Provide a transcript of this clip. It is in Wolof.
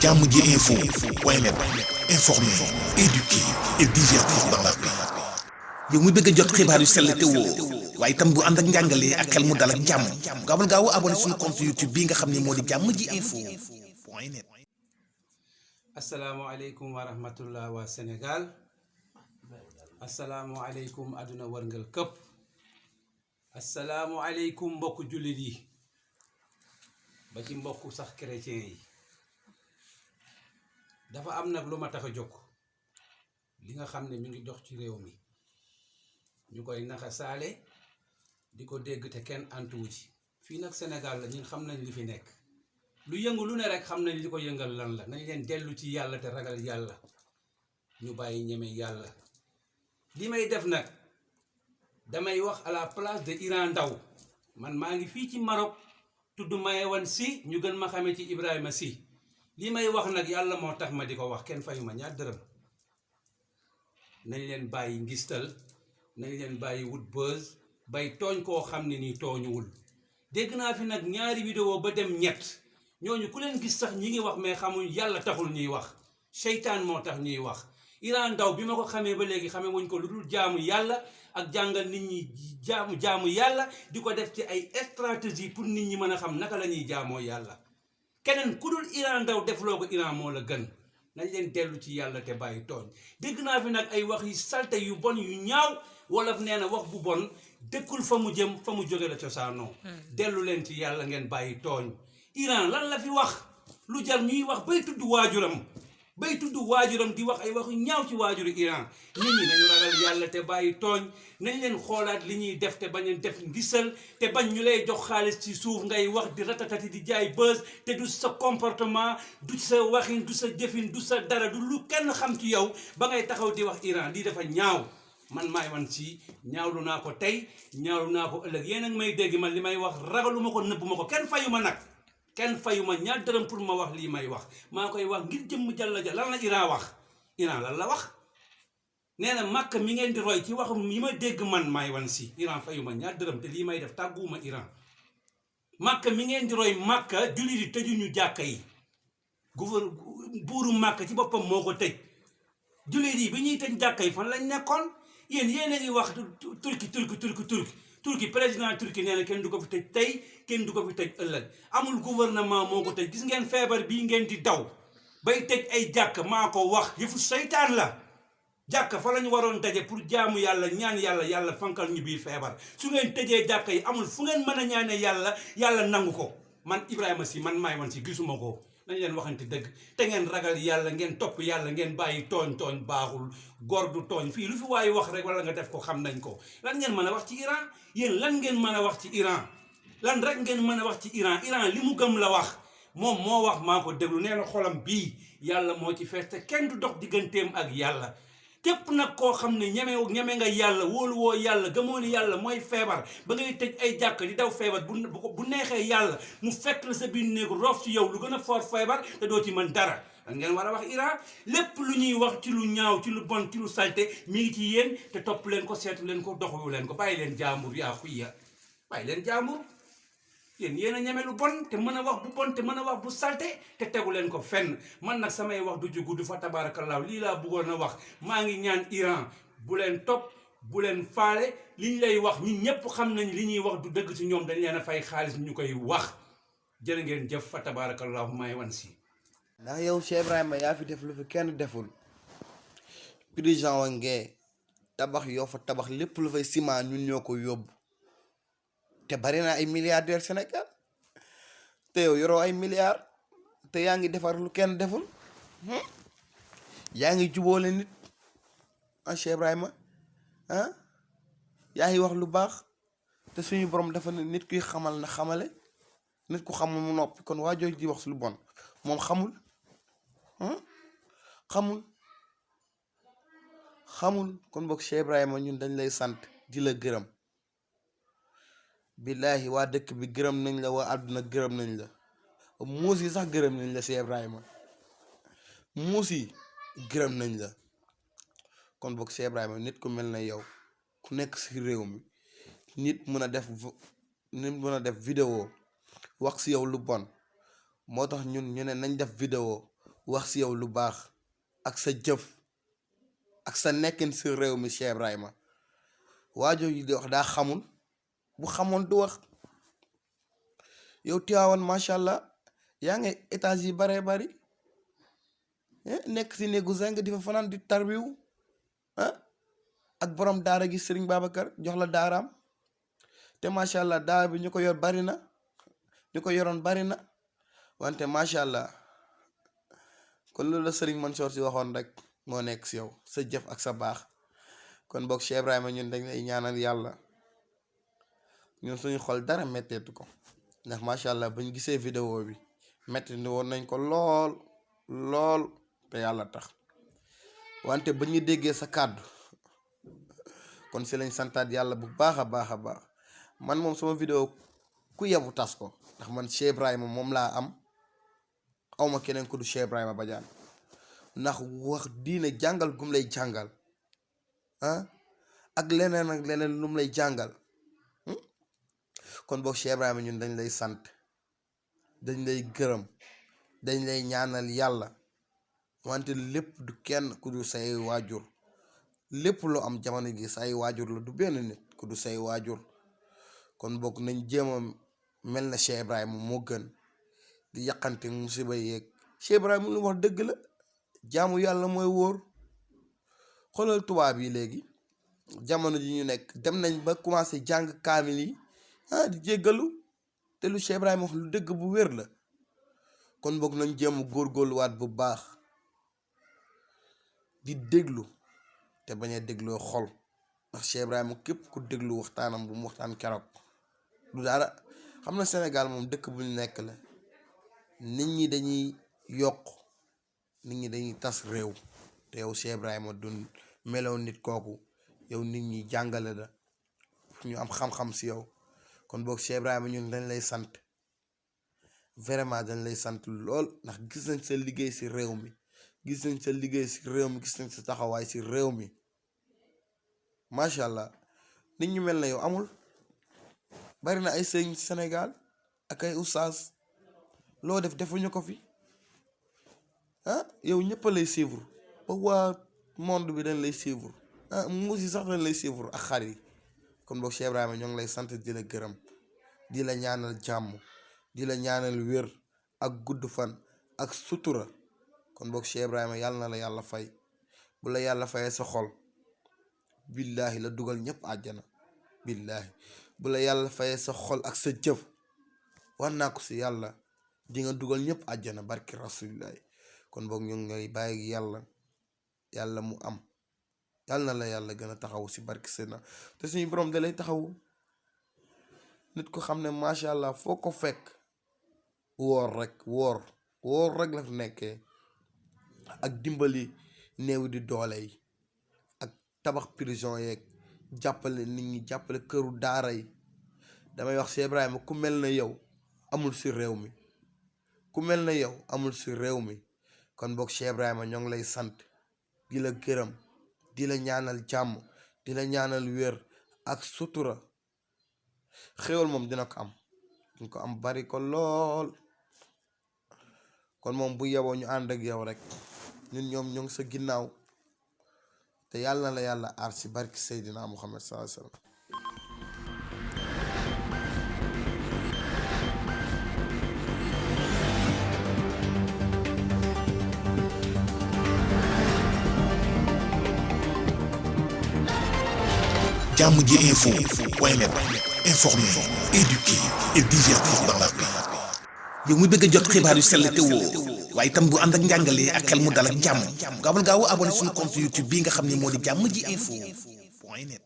jàmm ji info point net, informer, éduquer et divertir dans la paix. yow mu bëgg a jot xibaar yu sell te woo waaye itam bu ànd ak njàngalee ak xel mu dal ak jàmm gaawal gaaw abonné suñu compte YouTube bi nga xam ne moo di jàmm ji info point net. Asalaamaaleykum wa rahmatullah waa Sénégal, asalaamualeykum àdduna wërngal këpp, asalaamualeykum mbokku jullit yi ba ci mbokku sax chrétien yi. dafa am nag lu ma tax a jóg li nga xam ne mi ngi dox ci réew mi ñu koy naxa saale di ko dégg te kenn antuwu ci. fii nag Sénégal la ñun xam nañ li fi nekk, lu yëngu lu ne rek xam nañ li ko yëngal lan la. nañ leen dellu ci yàlla te ragal yàlla, ñu bàyyi ñeme yàlla. li may def nag damay wax à la place de Iran Ndaw. man maa ngi fii ci Maroc, tudd Mayewan Sy, ñu gën ma xamee ci Ibrahima Sy. li may wax nag yàlla moo tax ma di ko wax, kenn fayuma ñaar dërëm. nañ leen bàyyi ngistal, nañ leen bàyyi wut buzz, bay tooñ koo xam ne nii tooñuwul. dégg naa fi nag ñaari vidéo ba dem ñett, ñooñu ku leen gis sax ñi ngi wax mais xamuñ yàlla taxul ñuy wax, seytaan moo tax ñuy wax. Iran Ndaw bi ma ko xamee ba léegi xamee wuñ ko lu dul jaamu yàlla ak jàngal nit ñi jaamu yàlla, di ko def ci ay stratégie pour nit ñi mën a xam naka la ñuy jaamoo yàlla. keneen ku dul Iran Ndaw defloo ko Iran moo la gën. nañ leen dellu ci yàlla te bàyyi tooñ. dégg naa fi nag ay wax yu salte yu bon yu ñaaw, wolof nee na wax bu bon dëkkul fa mu jëm, fa mu jóge la cosaanoo. dellu leen ci yàlla ngeen bàyyi tooñ. Iran lan la fi wax lu jar ñuy wax bay tudd waajuram di wax ay waxu ñaaw ci waajuru Iran. nit ñi nañu ragal yàlla te bàyyi tooñ. nañ leen xoolaat li ñuy def te bañ a def ngisal, te bañ ñu lay jox xaalis ci suuf ngay wax di ratatati di jaay buzz, te du sa comportement, du sa waxin, du sa jëfin, du sa dara, du lu kenn xam ci yow ba ngay taxaw di wax Iran. lii dafa ñaaw. man Mayewan Sy ñaawlu naa ko tey, ñaawlu naa ko ëllëg. yéen a ngi may dégg man li may wax ragaluma ko, nëbbuma ko, kenn fayuma nag. kenn fayuma ñaar dërëm pour ma wax lii may wax. maa koy wax ngir jëmm jàlla ja. lan la Iran wax? Iran lan la wax? nee na màkk mi ngeen di roy ci waxum yi ma dégg man Mayewan Sy. Iran fayuma ñaar dërëm te lii may def tàgguwuma Iran. màkk mi ngeen di roy, màkk jullit yi tëjuñu jàkka yi. buuru màkk ci boppam moo ko tëj. jullit yi bi ñuy tëj jàkka yi fan lañ nekkoon? yéen a ngi wax Turquie président Turquie nee na kenn du ko fi tëj tey, kenn du ko fi tëj ëllëg. amul gouvernement moo ko tëj. gis ngeen feebar bii ngeen di daw bay tëj ay jàkk, maa ko wax, yëfu seytaan la. jàkk fa la ñu waroon daje pour jaamu yàlla, ñaan yàlla, yàlla fankal ñu bii feebar. su ngeen tëjee jàkk yi amul fu ngeen mën a ñaane yàlla, yàlla nangu ko. man Ibrahima Sy, man Mayewan Sy gisuma ko. nañ leen waxante dëgg te ngeen ragal yàlla, ngeen topp yàlla, ngeen bàyyi tooñ baaxul. góor du tooñ. fii lu fi waaye wax rek wala nga def ko xam nañ ko. lan ngeen mën a wax ci Iran? yéen lan ngeen mën a wax ci Iran? lan rek ngeen mën a wax ci Iran? Iran li mu gëm la wax. moom moo wax, maa ko déglu. nee na xolam bii yàlla moo ci fees te kenn du dox digganteem ak yàlla. képp nag koo xam ne ñeme nga yàlla, wóolu woo yàlla, gëmoo ni yàlla mooy feebar ba ngay tëj ay jàkk di daw feebar, bu neexee yàlla mu fekk la sa biir néegu roof ci yow lu gën a fort feebar te doo ci mën dara. da ngeen war a wax Iran. lépp lu ñuy wax ci lu ñaaw, ci lu bon, ci lu salte mi ngi ci yéen, te topp leen ko, seetu leen ko, doxu leen ko. bàyyi leen jaambur yaa xuya, bàyyi leen jaambur. yéen a ñeme lu bon te mën a wax bu bon, te mën a wax bu salte, te tegu leen ko fenn. man nag samay wax du ci gudd fa tabaarakallaahu. lii laa bëggoon a wax. maa ngi ñaan Iran bu leen topp, bu leen faale. liñ lay wax ñun ñëpp xam nañ li ñuy wax du dëgg ci ñoom, dañ leen a fay xaalis ñu koy wax. jërë ngeen jëf fa tabaarakallaahu. Mayewan Sy. ndax yow Cheikh Ibrahima yaa fi def lu fi kenn deful. prison wa ngee tabax yoo fa tabax lépp lu fay ciment ñun ñoo ko yóbbu. te bari na ay milliardaires Sénégal te yow yoroo ay milliards te yaa ngi defar lu kenn deful. yaa ngi jubóole nit Cheikh Ibrahima yaa ngi wax lu baax te suñu borom dafa ne nit kuy xamal na xamale, nit ku xamul mu noppi. kon waa jooju di wax lu bon moom xamul kon boog Cheikh Ibrahima ñun dañ lay sant di la gërëm. billaahi waa dëkk bi gërëm nañ la, waa àdduna gërëm nañ la, muus yi sax gërëm nañ la. Cheikh Ibrahima muus yi gërëm nañ la. kon boog Cheikh Ibrahima nit ku mel na yow, ku nekk ci réew mi, nit mën a def vidéo wax ci yow lu bon, moo tax ñun ñu ne nañ def vidéo wax si yow lu baax ak sa jëf ak sa nekkin si réew mi Cheikh Ibrahima waajoo yi di wax daa xamul bu xamoon du wax yow Tiwaawan macha allah yaa ngi étage yi baree bari nekk si néegu zinc di fa fanaan di tarbiwu ak borom daara gi Serigne Babacar jox la daaraam te macha allah daara bi ñu ko yor bari na ñu ko yoroon bari na wante macha allah kon loolu la Serigne Mansour si waxoon rek moo nekk si yow sa jëf ak sa baax kon boog Cheikh Ibrahima ñun dañ lay ñaanal yàlla ñun suñu xol dara metteetu ko ndax macha allah bañ gisee vidéo bi metti ni woon nañ ko lool te yàlla tax wante ba ñu déggee sa kàddu kon si lañ santaat yàlla bu baax a baax a baax man moom sama vidéo ku yebu tas ko ndax man Cheikh Ibrahima moom laa am awma keneen ku du Cheikh Ibrahima Badiane ndax wax diine jàngal gum lay jàngal ak leneen lum lay jàngal kon boog Cheikh Ibrahima ñun dañ lay sant dañ lay gërëm dañ lay ñaanal yàlla wante lépp du kenn ku du say waajur lépp loo am jamono gi say waajur la du benn nit ku du say waajur kon boog nañ jéem a mel na Cheikh Ibrahima moo gën di yàqante musiba yeeg Cheikh Ibrahima lu wax dëgg la jaamu yàlla mooy wóor xoolal tubaab yi léegi jamono ji ñu nekk dem nañ ba commencé jàng kaamil yi di jéggalu te lu Cheikh Ibrahima wax lu dëgg bu wér la kon boog nañ jéem a góorgóorluwaat bu baax di déglu te bañ a dégloo xol ndax Cheikh Ibrahima képp ku déglu waxtaanam bu mu waxtaan keroog du dara xam na Sénégal moom dëkk bu ñu nekk la nit ñi dañuy yokk nit ñi dañuy tas réew te yow Cheikh Ibrahima du melow nit kooku yow nit ñi jàngale la ñu am xam-xam si yow kon boog Cheikh Ibrahima ñun dañ lay sant vraiment dañ lay sant lool ndax gis nañ sa liggéey si réew mi gis nañ sa liggéey si réew mi gis nañ sa taxawaay si réew mi macha allah nit ñu mel na yow amul bari na ay sëñ Sénégal ak ay oustaz loo def defuñu ko fi yow ñëpp a lay suivre ba waa monde bi dañ lay suivre muus yi sax dañ lay suivre ak xar yi kon boog Cheikh Ibrahima ñoo ngi lay sant di la gërëm di la ñaanal jàmm di la ñaanal wér ak gudd fan ak sutura kon boog Cheikh Ibrahima yàlla na la yàlla fay bu la yàlla fayee sa xol billaahi la dugal ñëpp àjjana billaahi bu la yàlla fayee sa xol ak sa jëf war naa ko si yàlla di nga dugal ñëpp àjjana barki rasulillahi kon boog ñu ngay bàyyi yàlla mu am yàlla na la yàlla gën a taxaw si barki Seydina te suñu borom da lay taxaw nit ko xam ne macha allah foo ko fekk woor rek la fi nekkee ak dimbali néew di doole yi ak tabax prison yeeg jàppale nit ñi jàppale këru daara yi damay wax Cheikh Ibrahima ku mel na yow amul si réew mi ku mel na yow amul si réew mi kon boog Cheikh Ibrahima ñoo ngi lay sant di la gërëm di la ñaanal jàmm di la ñaanal wér ak sutura xéwal moom dina ko am bari ko lool kon moom bu yeboo ñu ànd ak yow rek ñun ñoo ngi sa ginnaaw te yàlla na la yàlla aar si barki Seydina Muhammad sallallahu alayhi wa sallam Jàmm ji info point net informer, éduquer et divertir dans la paix. yow muy bëgg a jot xibaar yu sell te woo waaye itam bu ànd ak njàngalee ak xel mu dal ak jàmm gaawal gaaw abonné suñu compte YouTube bii nga xam ne moo di Jàmm ji info point net